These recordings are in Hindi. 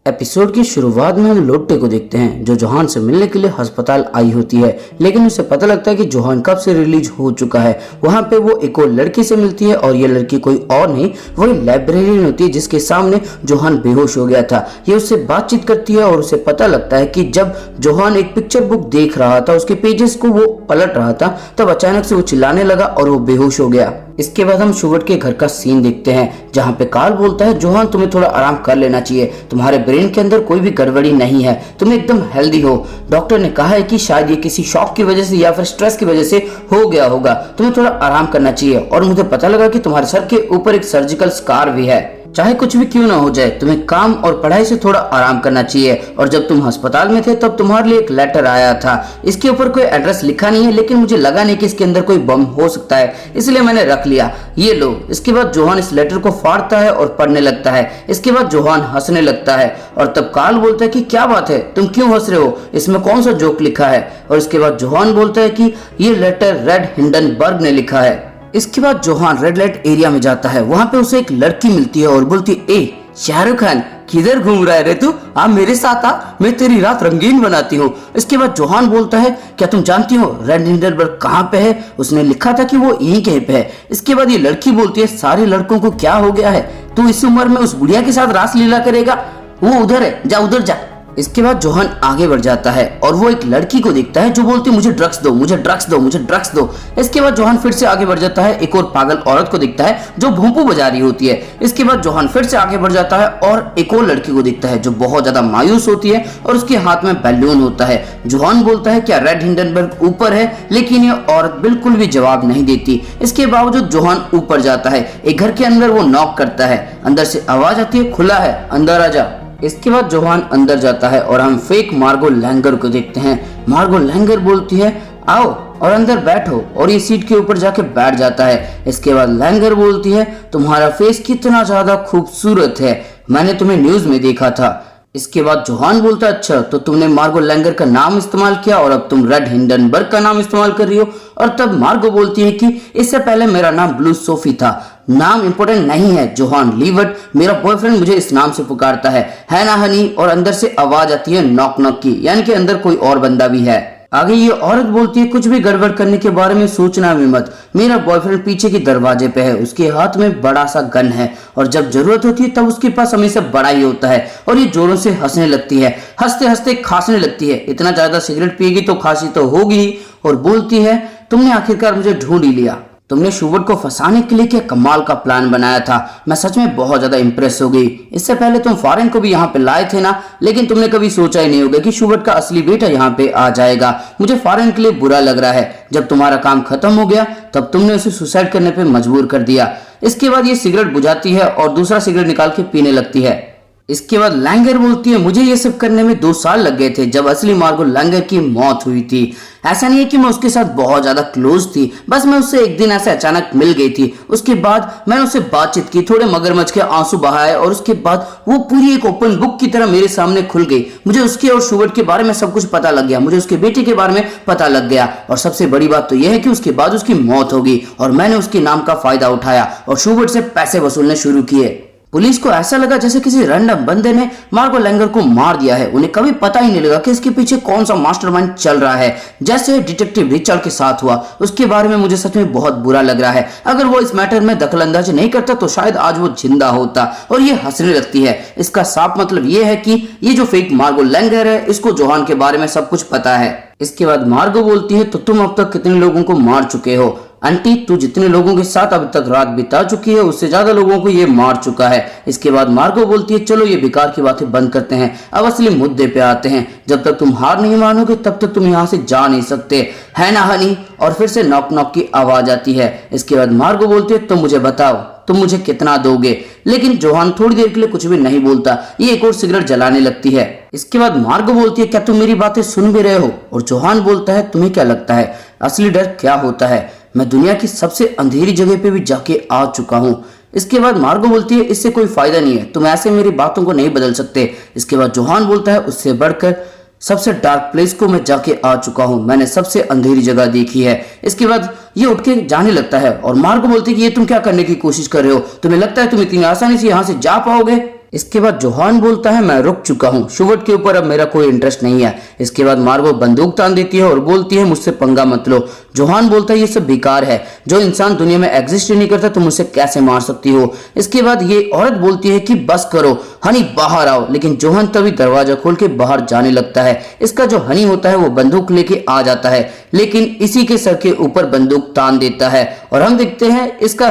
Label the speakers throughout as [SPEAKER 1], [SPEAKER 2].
[SPEAKER 1] एपिसोड की शुरुआत में हम लोट्टे को देखते हैं जो जोहान से मिलने के लिए अस्पताल आई होती है, लेकिन उसे पता लगता है कि जोहान कब से रिलीज हो चुका है। वहां पे वो एक और लड़की से मिलती है और ये लड़की कोई और नहीं वही लाइब्रेरियन होती है जिसके सामने जोहान बेहोश हो गया था। ये उससे बातचीत करती है और उसे पता लगता है कि जब जोहान एक पिक्चर बुक देख रहा था, उसके पेजेस को वो पलट रहा था, तब अचानक से वो चिल्लाने लगा और वो बेहोश हो गया। इसके बाद हम शुगर्ट के घर का सीन देखते हैं जहाँ पे कार्ल बोलता है जोहान तुम्हें थोड़ा आराम कर लेना चाहिए, तुम्हारे ब्रेन के अंदर कोई भी गड़बड़ी नहीं है, तुम एकदम हेल्दी हो। डॉक्टर ने कहा है कि शायद ये किसी शॉक की वजह से या फिर स्ट्रेस की वजह से हो गया होगा, तुम्हें थोड़ा आराम करना चाहिए। और मुझे पता लगा कि तुम्हारे सर के ऊपर एक सर्जिकल स्कार भी है, चाहे कुछ भी क्यों ना हो जाए तुम्हें काम और पढ़ाई से थोड़ा आराम करना चाहिए। और जब तुम अस्पताल में थे तब तुम्हारे लिए एक लेटर आया था, इसके ऊपर कोई एड्रेस लिखा नहीं है, लेकिन मुझे लगा नहीं कि इसके अंदर कोई बम हो सकता है, इसलिए मैंने रख लिया, ये लो। इसके बाद जोहान इस लेटर को फाड़ता है और पढ़ने लगता है। इसके बाद जोहान हंसने लगता है और तब कार्ल बोलता है कि क्या बात है, तुम क्यों हंस रहे हो, इसमें कौन सा जोक लिखा है। और इसके बाद जोहान बोलता है कि ये लेटर रेड हिंडनबर्ग ने लिखा है। इसके बाद जोहान रेड लाइट एरिया में जाता है, वहां पे उसे एक लड़की मिलती है और बोलती है, ए शाहरुख खान किधर घूम रहा है रे तू, आ मेरे साथ आ, मैं तेरी रात रंगीन बनाती हूँ। इसके बाद जोहान बोलता है क्या तुम जानती हो रेड हिंडनबर्ग कहाँ पे है, उसने लिखा था कि वो यहीं कहीं पे है। इसके बाद ये लड़की बोलती है सारे लड़कों को क्या हो गया है, तू इस उम्र में उस बुढ़िया के साथ रासलीला करेगा, वो उधर है, जा उधर जा। इसके बाद जोहान आगे बढ़ जाता है और वो एक लड़की को देखता है जो बोलती है मुझे ड्रग्स दो, मुझे ड्रग्स दो, मुझे ड्रग्स दो। इसके बाद जोहान फिर से आगे बढ़ जाता है, एक और पागल औरत को देखता है जो भोंपू बजा रही होती है। इसके बाद जोहान फिर से आगे बढ़ जाता है और एक और लड़की को देखता है जो बहुत ज्यादा मायूस होती है और उसके हाथ में बैलून होता है। जोहान बोलता है क्या रेड हिंडनबर्ग ऊपर है, लेकिन ये औरत बिल्कुल भी जवाब नहीं देती। इसके बावजूद जोहान ऊपर जाता है, एक घर के अंदर वो नॉक करता है, अंदर से आवाज आती है खुला है अंदर आ जा। इसके बाद जोहान अंदर जाता है और हम फेक मार्गो लैंगर को देखते हैं। मार्गो लैंगर बोलती है आओ और अंदर बैठो, और ये सीट के ऊपर जाके बैठ जाता है। इसके बाद लैंगर बोलती है तुम्हारा फेस कितना ज्यादा खूबसूरत है, मैंने तुम्हें न्यूज में देखा था। इसके बाद जोहान बोलता है अच्छा तो तुमने मार्गो लैंगर का नाम इस्तेमाल किया और अब तुम रेड हिंडनबर्ग का नाम इस्तेमाल कर रही हो। और तब मार्गो बोलती है कि इससे पहले मेरा नाम ब्लू सोफी था, नाम इंपॉर्टेंट नहीं है जोहान, लीव इट, मेरा बॉयफ्रेंड मुझे इस नाम से पुकारता है ना हनी। और अंदर से आवाज आती है नॉक नॉक की, यानी कि अंदर कोई और बंदा भी है। आगे ये औरत बोलती है कुछ भी गड़बड़ करने के बारे में सोचना भी मत, मेरा बॉयफ्रेंड पीछे के दरवाजे पे है, उसके हाथ में बड़ा सा गन है और जब जरूरत होती है तब उसके पास हमेशा बड़ा ही होता है। और ये जोरों से हंसने लगती है, हंसते हंसते खांसने लगती है, इतना ज्यादा सिगरेट पिएगी तो खांसी तो होगी ही। और बोलती है तुमने आखिरकार मुझे ढूंढ ही लिया, तुमने शुगर्ट को फंसाने के लिए क्या कमाल का प्लान बनाया था, मैं सच में बहुत ज्यादा इंप्रेस हो गई। इससे पहले तुम फॉरेन को भी यहाँ पे लाए थे ना, लेकिन तुमने कभी सोचा ही नहीं होगा कि शुगर्ट का असली बेटा यहाँ पे आ जाएगा। मुझे फॉरेन के लिए बुरा लग रहा है, जब तुम्हारा काम खत्म हो गया तब तुमने उसे सुसाइड करने पे मजबूर कर दिया। इसके बाद ये सिगरेट बुझाती है और दूसरा सिगरेट निकाल के पीने लगती है। इसके बाद लैंगर बोलती है मुझे ये सब करने में 2 साल लग गए थे, जब असली मार्गो लैंगर की मौत हुई थी। ऐसा नहीं है कि मैं उसके साथ बहुत ज्यादा क्लोज थी, बस मैं उससे एक दिन ऐसे अचानक मिल गई थी। उसके बाद मैंने उससे बातचीत की, थोड़े मगरमच्छ के आंसू बहाए और उसके बाद वो पूरी एक ओपन बुक की तरह मेरे सामने खुल गई। मुझे उसके और शुगर्ट के बारे में सब कुछ पता लग गया, मुझे उसके बेटे के बारे में पता लग गया। और सबसे बड़ी बात तो यह है कि उसके बाद उसकी मौत होगी और मैंने उसके नाम का फायदा उठाया और शुगर्ट से पैसे वसूलने शुरू किए। पुलिस को ऐसा लगा जैसे किसी रैंडम बंदे ने मार्गो लैंगर को मार दिया है, उन्हें कभी पता ही नहीं लगा कि इसके पीछे कौन सा मास्टरमाइंड चल रहा है, जैसे डिटेक्टिव रिचर्ड के साथ हुआ। उसके बारे में मुझे सच में बहुत बुरा लग रहा है, अगर वो इस मैटर में दखलंदाजी नहीं करता तो शायद आज वो जिंदा होता। और ये हंसने लगती है, इसका साफ मतलब ये है कि ये जो फेक मार्गो लैंगर है इसको जोहान के बारे में सब कुछ पता है। इसके बाद मार्गो बोलती है तो तुम अब तक कितने लोगों को मार चुके हो आंटी, तू जितने लोगों के साथ अब तक रात बिता चुकी है उससे ज्यादा लोगों को ये मार चुका है। इसके बाद मार्गो बोलती है चलो ये बेकार की बातें बंद करते हैं, अब असली मुद्दे पे आते हैं, जब तक तुम हार नहीं मानोगे तब तक तुम यहाँ से जा नहीं सकते, है ना हनी। और फिर से नॉक नॉक की आवाज आती है। इसके बाद मार्गो बोलती है तुम मुझे बताओ तुम मुझे कितना दोगे, लेकिन जोहान थोड़ी देर के लिए कुछ भी नहीं बोलता, ये एक और सिगरेट जलाने लगती है। इसके बाद मार्गो बोलती है क्या तुम मेरी बातें सुन भी रहे हो, और जोहान बोलता है तुम्हें क्या लगता है असली डर क्या होता है, मैं दुनिया की सबसे अंधेरी जगह पे भी जाके आ चुका हूँ। इसके बाद मार्गो बोलती है इससे कोई फायदा नहीं है, तुम ऐसे मेरी बातों को नहीं बदल सकते। इसके बाद जोहान बोलता है उससे बढ़कर सबसे डार्क प्लेस को मैं जाके आ चुका हूँ, मैंने सबसे अंधेरी जगह देखी है। इसके बाद ये उठ के जाने लगता है और मार्गो बोलती है कि ये तुम क्या करने की कोशिश कर रहे हो, तुम्हें लगता है तुम इतनी आसानी से यहाँ से जा पाओगे। इसके बाद जोहान बोलता है मैं रुक चुका हूँ, शुवर्ट के ऊपर अब मेरा कोई इंटरेस्ट नहीं है। इसके बाद मार्गो बंदूक तान देती है और बोलती है मुझसे पंगा मत लो। जोहान बोलता है ये सब बेकार है, जो इंसान दुनिया में एग्जिस्ट ही नहीं करता तुम उसे कैसे मार सकती हो। इसके बाद ये औरत बोलती है कि बस करो हनी बाहर आओ, लेकिन जोहान तभी दरवाजा खोल के बाहर जाने लगता है। इसका जो हनी होता है वो बंदूक लेके आ जाता है, लेकिन इसी के सर के ऊपर बंदूक तान देता है और हम देखते हैं इसका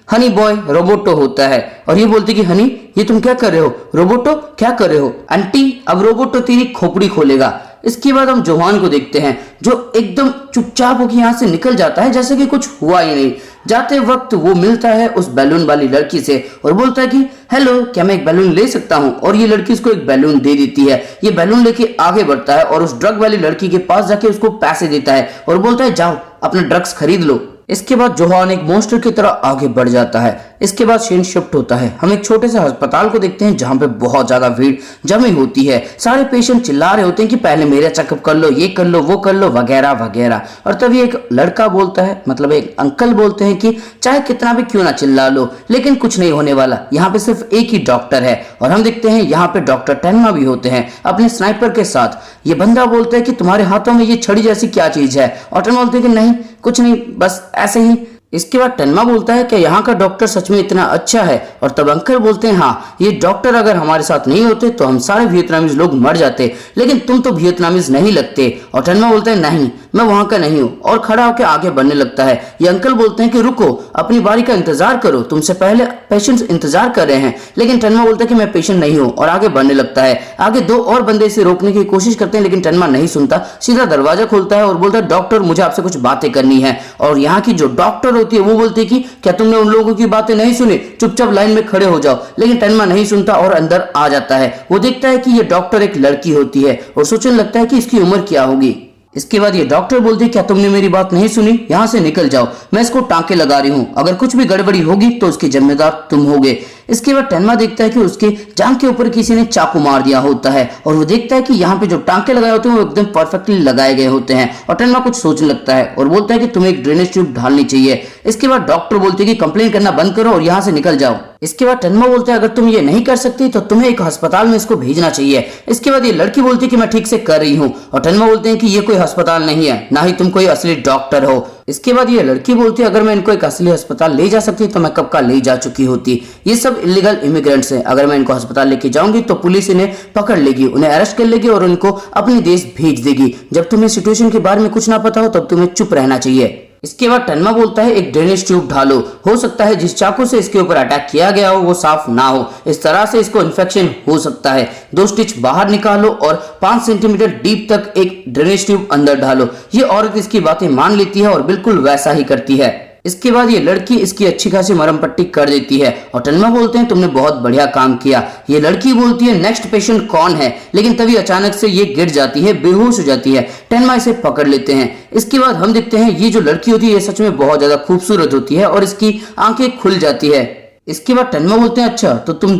[SPEAKER 1] हनी बॉय रोबोटो होता है और ये बोलती कि हनी ये तुम क्या कर रहे हो, रोबोटो क्या कर रहे हो, आंटी अब रोबोटो तेरी खोपड़ी खोलेगा। इसके बाद हम जोहान को देखते हैं जो एकदम चुपचाप होकर यहाँ से निकल जाता है जैसे कि कुछ हुआ ही नहीं। जाते वक्त वो मिलता है उस बैलून वाली लड़की से और बोलता है कि हेलो क्या मैं एक बैलून ले सकता हूँ, और ये लड़की उसको एक बैलून दे देती है। ये बैलून लेके आगे बढ़ता है और उस ड्रग वाली लड़की के पास जाके उसको पैसे देता है और बोलता है जाओ अपना ड्रग्स खरीद लो। इसके बाद जोहान एक मॉन्स्टर की तरह आगे बढ़ जाता है। इसके बाद सीन शिफ्ट होता है, हम एक छोटे से अस्पताल को देखते हैं जहां पे बहुत ज्यादा भीड़ जमी होती है। सारे पेशेंट चिल्ला रहे होते हैं कि पहले मेरा चेकअप कर लो, ये कर लो, वो कर लो, वगैरह वगैरह। और तभी एक लड़का बोलता है, मतलब एक अंकल बोलते हैं कि चाहे कितना भी क्यों ना चिल्ला लो लेकिन कुछ नहीं होने वाला, यहाँ पे सिर्फ एक ही डॉक्टर है। और हम देखते हैं यहाँ पे डॉक्टर टेनमा भी होते हैं अपने स्नाइपर के साथ। ये बंदा बोलता है कि तुम्हारे हाथों में ये छड़ी जैसी क्या चीज है, और टेनमा बोलते हैं कि नहीं कुछ नहीं बस ऐसे ही। इसके बाद टेनमा बोलता है कि यहाँ का डॉक्टर सच में इतना अच्छा है, और तब अंकल बोलते हैं हाँ ये डॉक्टर अगर हमारे साथ नहीं होते तो हम सारे वियतनामीज लोग मर जाते, लेकिन तुम तो वियतनामीज नहीं लगते। और टेनमा बोलता है नहीं मैं वहां का नहीं हूँ, और खड़ा होकर आगे बढ़ने लगता है। ये अंकल बोलते हैं कि रुको अपनी बारी का इंतजार करो, तुमसे पहले पेशेंट्स इंतजार कर रहे हैं। लेकिन टेनमा बोलता है कि मैं पेशेंट नहीं हूँ और आगे बढ़ने लगता है। आगे दो और बंदे इसे रोकने की कोशिश करते हैं लेकिन टेनमा नहीं सुनता, सीधा दरवाजा खोलता है और बोलता है डॉक्टर मुझे आपसे कुछ बातें करनी है। और यहाँ की जो डॉक्टर होती है वो बोलती है कि क्या तुमने उन लोगों की बातें नहीं सुनी, चुपचाप लाइन में खड़े हो जाओ। लेकिन टेनमा नहीं सुनता और अंदर आ जाता है। वो देखता है कि ये डॉक्टर एक लड़की होती है और सोचने लगता है कि इसकी उम्र क्या होगी। इसके बाद ये डॉक्टर बोलती है क्या तुमने मेरी बात नहीं सुनी, यहाँ से निकल जाओ, मैं इसको टांके लगा रही हूँ, अगर कुछ भी गड़बड़ी होगी तो उसकी जिम्मेदार तुम होगे। इसके बाद टेनमा देखता है कि उसके जांघ के ऊपर किसी ने चाकू मार दिया होता है और वो देखता है कि यहाँ पे जो टांके लगाए होते हैं वो एकदम परफेक्टली लगाए गए होते हैं। और टेनमा कुछ सोचने लगता है और बोलता है कि तुम्हें एक ड्रेनेज ट्यूब ढालनी चाहिए। इसके बाद डॉक्टर बोलते हैं कि कंप्लेन करना बंद करो और यहाँ से निकल जाओ। इसके बाद टेनमा बोलता है अगर तुम ये नहीं कर सकती तो तुम्हें एक अस्पताल में इसको भेजना चाहिए। इसके बाद ये लड़की बोलती है कि मैं ठीक से कर रही हूँ, और टेनमा बोलते हैं कि ये कोई अस्पताल नहीं है, ना ही तुम कोई असली डॉक्टर हो। इसके बाद ये लड़की बोलती है अगर मैं इनको एक असली अस्पताल ले जा सकती तो मैं कब का ले जा चुकी होती। ये सब इलीगल इमिग्रेंट्स हैं, अगर मैं इनको अस्पताल लेके जाऊंगी तो पुलिस इन्हें पकड़ लेगी, उन्हें अरेस्ट कर लेगी और उनको अपने देश भेज देगी। जब तुम्हें सिचुएशन के बारे में कुछ ना पता हो तब तुम्हें चुप रहना चाहिए। इसके बाद टेनमा बोलता है एक ड्रेनेज ट्यूब ढालो, हो सकता है जिस चाकू से इसके ऊपर अटैक किया गया हो वो साफ ना हो, इस तरह से इसको इन्फेक्शन हो सकता है। 2 स्टिच बाहर निकालो और 5 सेंटीमीटर डीप तक एक ड्रेनेज ट्यूब अंदर डालो। ये औरत इसकी बातें मान लेती है और बिल्कुल वैसा ही करती है। इसके बाद ये लड़की इसकी अच्छी खासी मरहम पट्टी कर देती है और टेनमा बोलते हैं तुमने बहुत बढ़िया काम किया। ये लड़की बोलती है नेक्स्ट पेशेंट कौन है, लेकिन तभी अचानक से ये गिर जाती है, बेहोश हो जाती है। टेनमा इसे पकड़ लेते हैं। इसके बाद हम देखते हैं ये जो लड़की होती है ये सच में बहुत ज्यादा खूबसूरत होती है और इसकी आंखें खुल जाती है। इसके बाद टेनमा बोलते हैं अच्छा तो तुम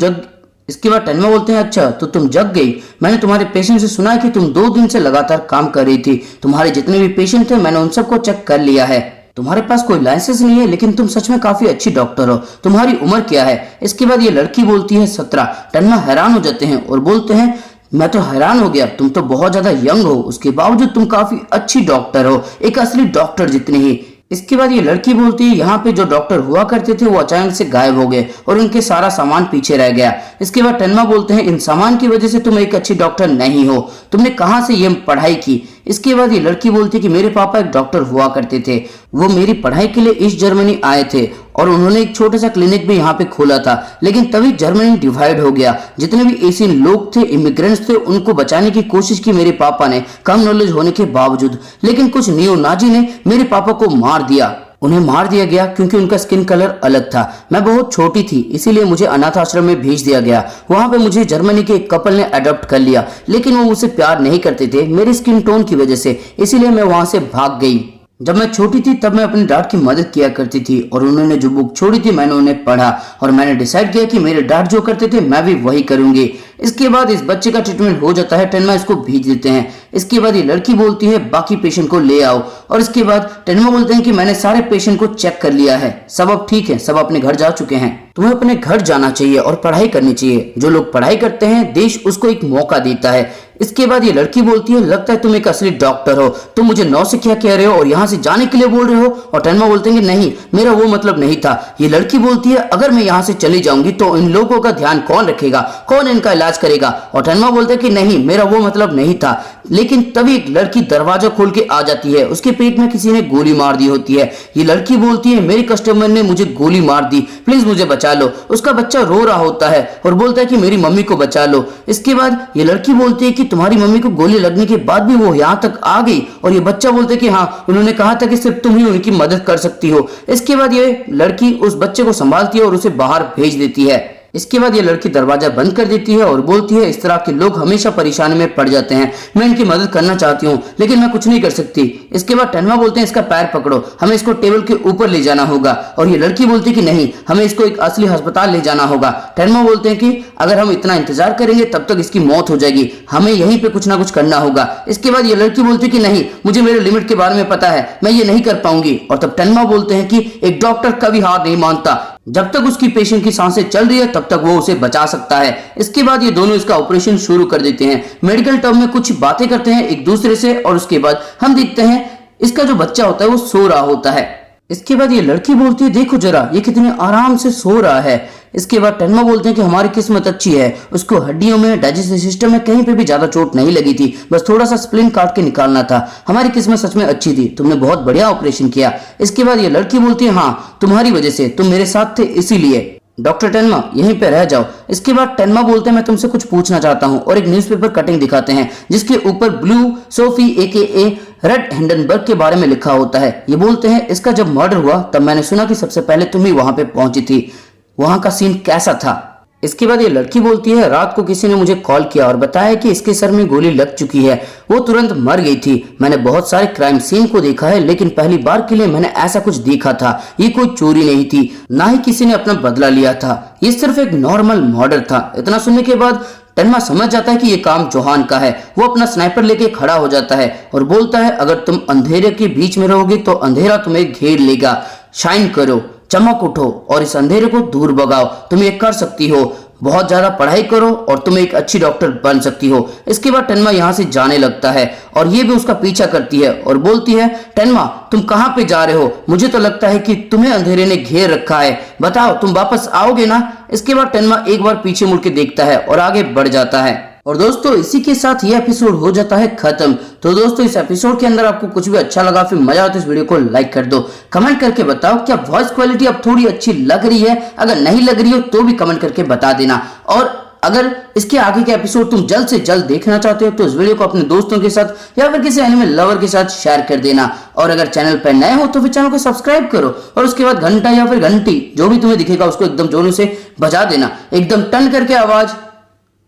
[SPEAKER 1] जग गई। मैंने तुम्हारे पेशेंट से सुना है कि तुम 2 दिन से लगातार काम कर रही थी। तुम्हारे जितने भी पेशेंट थे मैंने उन सबको चेक कर लिया है। तुम्हारे पास कोई लाइसेंस नहीं है लेकिन तुम सच में काफी अच्छी डॉक्टर हो। तुम्हारी उम्र क्या है? इसके बाद ये लड़की बोलती है 17। टेनमा हैरान हो जाते हैं और बोलते हैं मैं तो हैरान हो गया, तुम तो बहुत ज्यादा यंग हो, उसके बावजूद तुम काफी अच्छी डॉक्टर हो, एक असली डॉक्टर जितनी ही। इसके बाद ये लड़की बोलती है यहाँ पे जो डॉक्टर हुआ करते थे वो अचानक से गायब हो गए और उनके सारा सामान पीछे रह गया। इसके बाद टेनमा बोलते हैं इन सामान की वजह से तुम एक अच्छी डॉक्टर नहीं हो, तुमने कहाँ से ये पढ़ाई की? इसके बाद ये लड़की बोलती है कि मेरे पापा एक डॉक्टर हुआ करते थे, वो मेरी पढ़ाई के लिए ईस्ट जर्मनी आए थे और उन्होंने एक छोटा सा क्लिनिक भी यहाँ पे खोला था, लेकिन तभी जर्मनी डिवाइड हो गया। जितने भी एशियन लोग थे, इमिग्रेंट्स थे, उनको बचाने की कोशिश की मेरे पापा ने, कम नॉलेज होने के बावजूद, लेकिन कुछ नियो नाजी ने मेरे पापा को मार दिया। उन्हें मार दिया गया क्योंकि उनका स्किन कलर अलग था। मैं बहुत छोटी थी इसीलिए मुझे अनाथ आश्रम में भेज दिया गया। वहां पे मुझे जर्मनी के एक कपल ने अडॉप्ट कर लिया, लेकिन वो मुझसे प्यार नहीं करते थे मेरी स्किन टोन की वजह से, इसीलिए मैं वहां से भाग गई। जब मैं छोटी थी तब मैं अपनी डैड की मदद किया करती थी और उन्होंने जो बुक छोड़ी थी मैंने उन्हें पढ़ा और मैंने डिसाइड किया कि मेरे डैड जो करते थे मैं भी वही करूंगी। इसके बाद इस बच्चे का ट्रीटमेंट हो जाता है, टेनमा इसको भेज देते हैं। इसके बाद ये लड़की बोलती है बाकी पेशेंट को ले आओ और इसके बाद टेनमा बोलते हैं कि मैंने सारे पेशेंट को चेक कर लिया है, सब अब ठीक है, सब अपने घर जा चुके हैं। तुम्हें अपने घर जाना चाहिए और पढ़ाई करनी चाहिए। जो लोग पढ़ाई करते हैं देश उसको एक मौका देता है। इसके बाद ये लड़की बोलती है लगता है तुम एक असली डॉक्टर हो, तुम मुझे नौसिखिया कह रहे हो और यहाँ से जाने के लिए बोल रहे हो। और टेनमा बोलते हैं कि नहीं, मेरा वो मतलब नहीं था। ये लड़की बोलती है अगर मैं यहाँ से चली जाऊंगी तो इन लोगों का ध्यान कौन रखेगा, कौन इनका इलाज करेगा। और टेनमा बोलते हैं कि नहीं, मेरा वो मतलब नहीं था। लेकिन तभी एक लड़की दरवाजा खोल के आ जाती है, उसके पेट में किसी ने गोली मार दी होती है। ये लड़की बोलती है मेरे कस्टमर ने मुझे गोली मार दी, प्लीज मुझे बचा लो। उसका बच्चा रो रहा होता है और बोलता है कि मेरी मम्मी को बचा लो। इसके बाद ये लड़की बोलती है कि तुम्हारी मम्मी को गोली लगने के बाद भी वो यहाँ तक आ गई। और ये बच्चा बोलता है कि हाँ, उन्होंने कहा था कि सिर्फ तुम ही उनकी मदद कर सकती हो। इसके बाद ये लड़की उस बच्चे को संभालती है और उसे बाहर भेज देती है। इसके बाद ये लड़की दरवाजा बंद कर देती है और बोलती है इस तरह के लोग हमेशा परेशानी में पड़ जाते हैं, मैं इनकी मदद करना चाहती हूँ लेकिन मैं कुछ नहीं कर सकती। इसके बाद टेनमा बोलते हैं इसका पैर पकड़ो, हमें इसको टेबल के ऊपर ले जाना होगा। और ये लड़की बोलती है कि नहीं, हमें इसको एक असली अस्पताल ले जाना होगा। टेनमा बोलते हैं कि अगर हम इतना इंतजार करेंगे तब तक इसकी मौत हो जाएगी, हमें यहीं पे कुछ ना कुछ करना होगा। इसके बाद ये लड़की बोलती है कि नहीं, मुझे मेरे लिमिट के बारे में पता है, मैं ये नहीं कर पाऊंगी। और तब टेनमा बोलते हैं कि एक डॉक्टर कभी हार नहीं मानता, जब तक उसकी पेशेंट की सांसें चल रही है तब तक वो उसे बचा सकता है। इसके बाद ये दोनों इसका ऑपरेशन शुरू कर देते हैं। मेडिकल टर्म में कुछ बातें करते हैं एक दूसरे से और उसके बाद हम देखते हैं इसका जो बच्चा होता है वो सो रहा होता है। इसके बाद ये लड़की बोलती है देखो जरा ये कितने आराम से सो रहा है। इसके बाद टेनमा बोलते हैं कि हमारी किस्मत अच्छी है, उसको हड्डियों में, डाइजेस्टिव सिस्टम में कहीं पे भी ज्यादा चोट नहीं लगी थी, बस थोड़ा सा स्प्लिन काट के निकालना था। हमारी किस्मत सच में अच्छी थी, तुमने बहुत बढ़िया ऑपरेशन किया। इसके बाद ये लड़की बोलती है हाँ, तुम्हारी वजह से, तुम मेरे साथ थे इसीलिए। डॉक्टर टेनमा यहीं पे रह जाओ। इसके बाद टेनमा बोलते हैं मैं तुमसे कुछ पूछना चाहता हूँ और एक न्यूज़पेपर कटिंग दिखाते हैं जिसके ऊपर blue Sophie AKA red Hindenburg के बारे में लिखा होता है। ये बोलते हैं इसका जब मर्डर हुआ तब मैंने सुना कि सबसे पहले तुम ही वहां पे पहुंची थी, वहां का सीन कैसा था। इसके बाद ये लड़की बोलती है रात को किसी ने मुझे कॉल किया और बताया कि इसके सर में गोली लग चुकी है, वो तुरंत मर गई थी। मैंने बहुत सारे क्राइम सीन को देखा है लेकिन पहली बार के लिए मैंने ऐसा कुछ देखा था। ये कोई चोरी नहीं थी, ना ही किसी ने अपना बदला लिया था, ये सिर्फ एक नॉर्मल मर्डर था। इतना सुनने के बाद टेनमा समझ जाता है कि ये काम जोहान का है। वो अपना स्नाइपर लेके खड़ा हो जाता है और बोलता है अगर तुम अंधेरे के बीच में रहोगे तो अंधेरा तुम्हें घेर लेगा, शाइन करो, चमक उठो और इस अंधेरे को दूर भगाओ, तुम ये कर सकती हो, बहुत ज्यादा पढ़ाई करो और तुम एक अच्छी डॉक्टर बन सकती हो। इसके बाद टेनमा यहाँ से जाने लगता है और ये भी उसका पीछा करती है और बोलती है टेनमा तुम कहाँ पे जा रहे हो, मुझे तो लगता है कि तुम्हें अंधेरे ने घेर रखा है, बताओ तुम वापस आओगे ना। इसके बाद टेनमा एक बार पीछे मुड़ के देखता है और आगे बढ़ जाता है। और दोस्तों इसी के साथ ये एपिसोड हो जाता है खत्म। तो दोस्तों इस एपिसोड के अंदर आपको कुछ भी अच्छा लगा, फिर मजा आता है, इस वीडियो को लाइक कर दो। कमेंट करके बताओ क्या वॉइस क्वालिटी अब थोड़ी अच्छी लग रही है, अगर नहीं लग रही हो तो भी कमेंट करके बता देना। और अगर इसके आगे के एपिसोड तुम जल्द से जल्द देखना चाहते हो तो इस वीडियो को अपने दोस्तों के साथ या फिर किसी एनिमे लवर के साथ शेयर कर देना। और अगर चैनल पर नए हो तो फिर चैनल को सब्सक्राइब करो और उसके बाद घंटा या फिर घंटी जो भी तुम्हें दिखेगा उसको एकदम जोरों से बजा देना, एकदम टन करके आवाज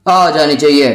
[SPEAKER 1] आ जानी चाहिए।